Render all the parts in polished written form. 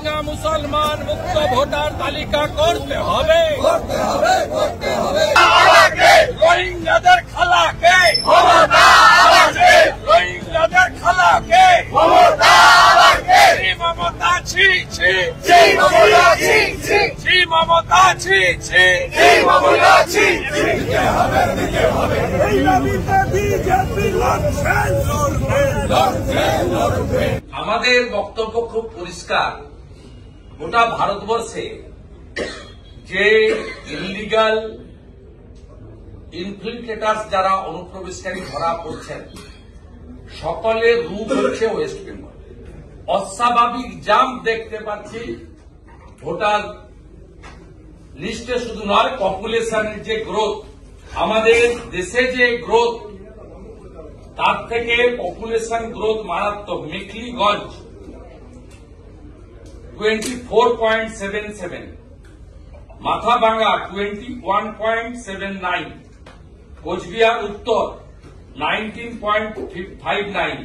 রোহিঙ্গা মুসলমান মুক্ত ভোটার তালিকা করতে হবে। রোহিঙ্গাদের খালাকে রোহিঙ্গাদের খালাকে মমতা ছি ছি মমতা ছি ছি আমাদের বক্তব্য খুব পরিষ্কার। গোটা ভারতবর্ষে যে ইলিগাল ইনফিল্ট্রেটার্স যারা অনুপ্রবেশকারী ধরা পড়ছেন সকলের রূপ হচ্ছে ওয়েস্ট বেঙ্গল। অস্বাভাবিক জাম্প দেখতে পাচ্ছি ভোটার লিস্টে, শুধু নয় পপুলেশনের যে গ্রোথ, আমাদের দেশে যে গ্রোথ তার থেকে পপুলেশন গ্রোথ মারাত্মক। মেখলিগঞ্জ 24.77, মাথাভাঙ্গা 21.79, কোচবিহার উত্তর 19.59,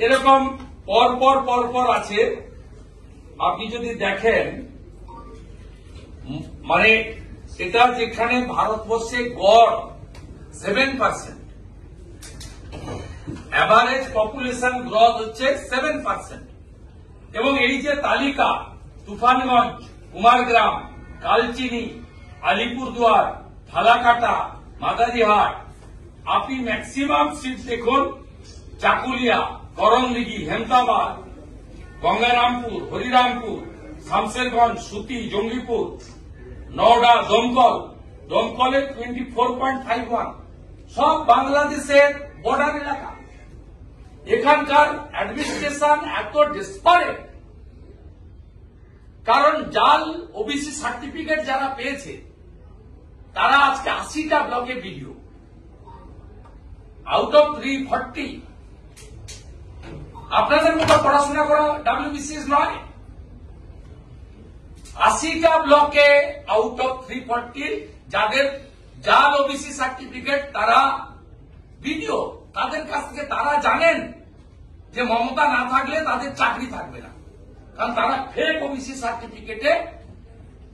এরকম পরপর আছে। আপনি যদি দেখেন মানে এটা যেখানে ভারতবর্ষে গড় 7%, এভারেজ পপুলেশন গ্রোথ হচ্ছে 7%। এবং এই যে তালিকা, তুফানগঞ্জ, কুমারগ্রাম, কালচিনি, আলিপুরদুয়ার, ফালাকাটা, মাদারিহাট, আপনি ম্যাক্সিমাম সিট দেখুন চাকুলিয়া, করমদিঘি, হেমতাবাদ, গঙ্গারামপুর, হরিরামপুর, শামশেরগঞ্জ, সুতি, জঙ্গিপুর, নওডা, দমকলে 24.51, সব বাংলাদেশের বর্ডার এলাকা। এখানকার অ্যাডমিনিস্ট্রেশন এত ডেসপারেট, কারণ জাল ওবিসি সার্টিফিকেট যারা পেয়েছে তারা আজকে 80টা ব্লকে ভিডিও, আউট অফ 340। আপনাদের মতো পড়াশোনা করা ডাব্লিউবিসিএস নয়। 80টা ব্লকে আউট অফ 340 যাদের জাল ওবিসি সার্টিফিকেট, তারা ভিডিও, তাদের কাছ থেকে তারা জানেন যে মমতা না থাকলে তাদের চাকরি থাকবে না, কারণ তারা ফেক ওবিসি সার্টিফিকেটে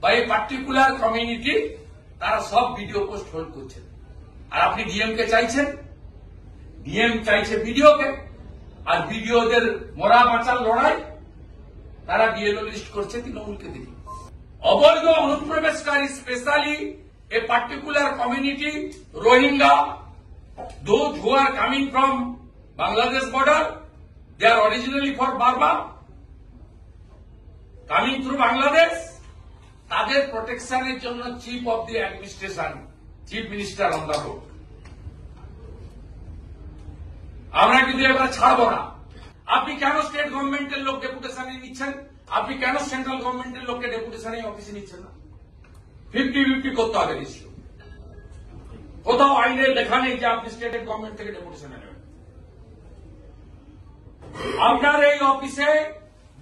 বা এই পার্টিকুলার কমিউনিটি তারা সব ভিডিও পোস্ট হোল্ড করছেন। আর আপনি ডিএমকে চাইছেন, ডিএম চাইছে ভিডিওকে, আর ভিডিওদের মরা বাঁচার লড়াই তারা বিএলও লিস্ট করছে তৃণমূলকে দিয়ে। অবৈধ অনুপ্রবেশকারী, specially a particular community Rohingya, those who are coming from Bangladesh border, they are originally for Burma, coming through Bangladesh, তাদের প্রোটেকশনের জন্য chief of the administration, chief minister on the road. আমরা কিন্তু এবার ছাড়বো না। আপনি কেন স্টেট গভর্নমেন্টের লোক ডেপুটেশনে নিচ্ছেন? আপনি কেন সেন্ট্রাল গভর্নমেন্টের লোককে ডেপুটেশনে অফিসে নিচ্ছেন না? 50-50 করতে হবে রেশিও। কোথাও আইনে লেখা নেই যে আপনি স্টেট গভর্নমেন্ট থেকে ডেপুটেশনে নেবেন। আপনার এই অফিসে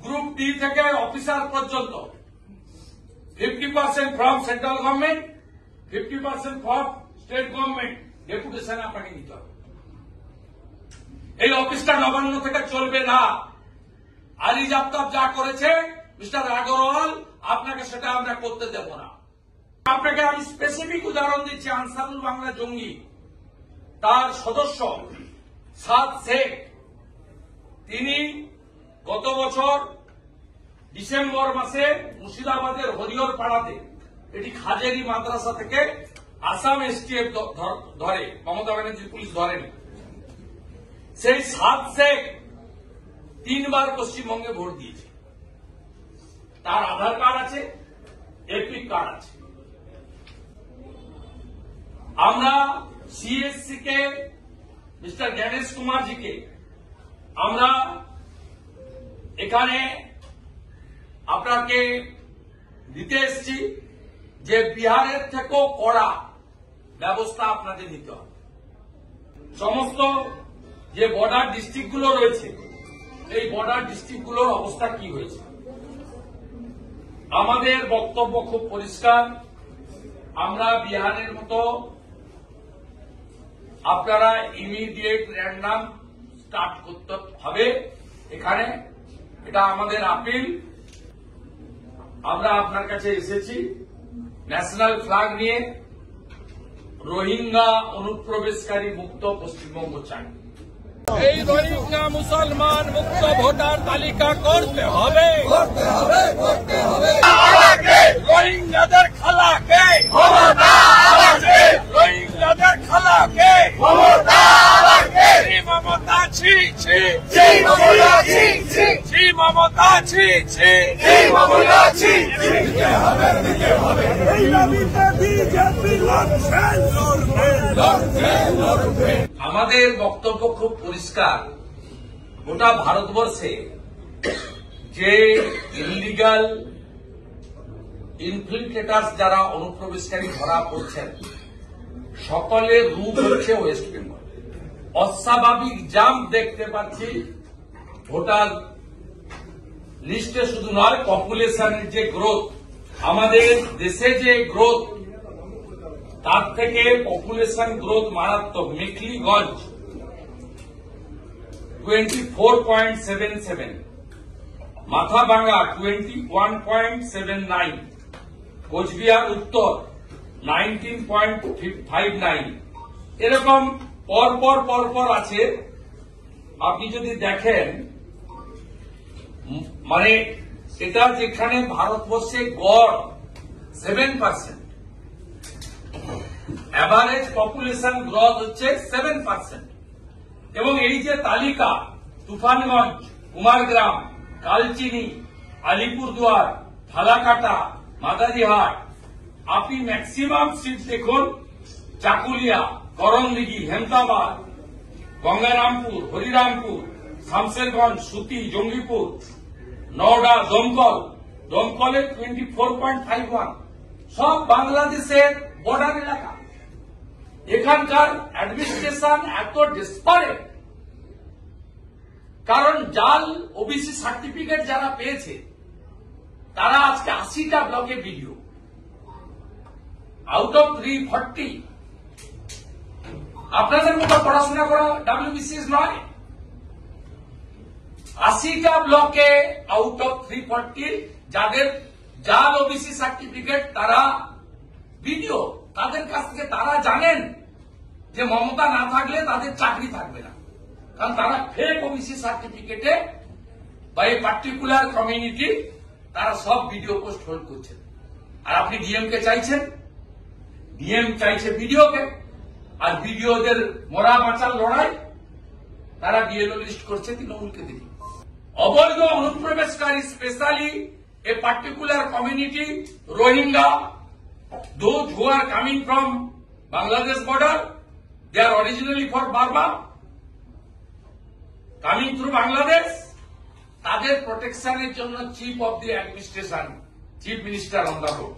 গ্রুপ ডি থেকে অফিসার পর্যন্ত 50% from central government, 50% from state government, deputation আপনাকে নিতে হবে। এই অফিসটা নবান্ন থেকে চলবে না। আলী জাফতাব যা করেছে মিস্টার আগরওয়াল, আপনাকে সেটা আমরা করতে দেব না। আপনাকে আমি স্পেসিফিক উদাহরণ দিচ্ছি। আনসারুল বাংলা জঙ্গি, তার সদস্য সাদ শেখ, তিনি গত বছর ডিসেম্বর মাসে মুর্শিদাবাদের হরিহর পাড়াতে, এটি খাজেরি মাদ্রাসা থেকে আসাম এসটিএফ ধরে, মমতা ব্যানার্জির পুলিশ ধরেনি। সেই সাদ শেখ 3 বার পশ্চিমবঙ্গে ভোট দিয়েছে। তার আধার কার্ড আছে, এপিক কার্ড আছে। আমরা সিএসসি কে, মিস্টার গণেশ কুমারজিকে আমরা এখানে আপনাকে দিতে এসেছি যে বিহারের থেকেও কড়া ব্যবস্থা আপনাদের নিতে হবে। সমস্ত যে বর্ডার ডিস্ট্রিক্টগুলো রয়েছে, এই বর্ডার ডিস্ট্রিক্টগুলোর অবস্থা কি হয়েছে? আমাদের বক্তব্য খুব পরিষ্কার। আমরা বিহারের মতো আপনারা ইমিডিয়েট র্যান্ডাম স্টার্ট করতে হবে এখানে, এটা আমাদের আপিল। আমরা আপনার কাছে এসেছি ন্যাশনাল ফ্ল্যাগ নিয়ে। রোহিঙ্গা অনুপ্রবেশকারী মুক্ত পশ্চিমবঙ্গ চাই। এই রোহিঙ্গা মুসলমান মুক্ত ভোটার তালিকা করতে হবে। রোহিঙ্গাদের খালাকে রোহিঙ্গাদের খালাকে মমতা ছি ছি ছি মমতা ছি ছি আমাদের বক্তব্য খুব পরিষ্কার। গোটা ভারতবর্ষে যে ইলিগাল ইনফিল্ট্রেটার্স যারা অনুপ্রবেশকারী ধরা পড়ছেন, সকলের রূপ হচ্ছে ওয়েস্ট বেঙ্গল। অস্বাভাবিক জাম্প দেখতে পাচ্ছি ভোটার লিস্টে, শুধু নয় পপুলেশনের যে গ্রোথ, আমাদের দেশে যে গ্রোথ, তার থেকে পপুলেশন গ্রোথ মারাত্মক। মেখলিগঞ্জ 24.77, মাথাভাঙ্গা 21.79, কোচবিহার উত্তর 19.59, এরকম পরপর আছে। আপনি যদি দেখেন, মানে এটা যেখানে ভারতবর্ষে গড় 7%, এভারেজ পপুলেশন গ্রোথ হচ্ছে 7%। এবং এই যে তালিকা, তুফানগঞ্জ, কুমারগ্রাম, কালচিনি, আলিপুরদুয়ার, ফালাকাটা, মাদারিহাট, আপনি ম্যাক্সিমাম সিট দেখুন চাকুলিয়া, করণদিঘি, হেমতাবাদ, গঙ্গারামপুর, হরিরামপুর, শামশেরগঞ্জ, সুতি, জঙ্গিপুর, নওডা, দমকলে 24.51, সব বাংলাদেশের বর্ডার এলাকা। এখানকার অ্যাডমিনিস্ট্রেশন এত ডেসপারেট, কারণ জাল ওবিসি সার্টিফিকেট যারা পেয়েছে তারা আজকে 80টা ব্লকে ভিডিও, আউট অফ 340। আপনাদের মতো পড়াশোনা করা ডাব্লিউবিসিএস নয়। 80টা ব্লকে আউট অফ 340 যাদের জাল ওবিসি সার্টিফিকেট, তারা ভিডিও, তাদের কাছ থেকে তারা জানেন যে মমতা না থাকলে তাদের চাকরি থাকবে না, কারণ তারা ফেক ওবিসি সার্টিফিকেটে বা এই পার্টিকুলার কমিউনিটি তারা সব ভিডিও পোস্ট হোল্ড করছেন। আর আপনি ডিএম কে চাইছেন, ডিএম চাইছে ভিডিওকে, আর ভিডিওদের মরা বাঁচার লড়াই তারা বিএলও লিস্ট করছে তৃণমূলকে দিয়ে। অবৈধ অনুপ্রবেশকারী, specially a particular community Rohingya, those who are coming from Bangladesh border, they are originally for Burma, coming through Bangladesh, তাদের প্রোটেকশনের জন্য chief of the administration, chief minister on the road.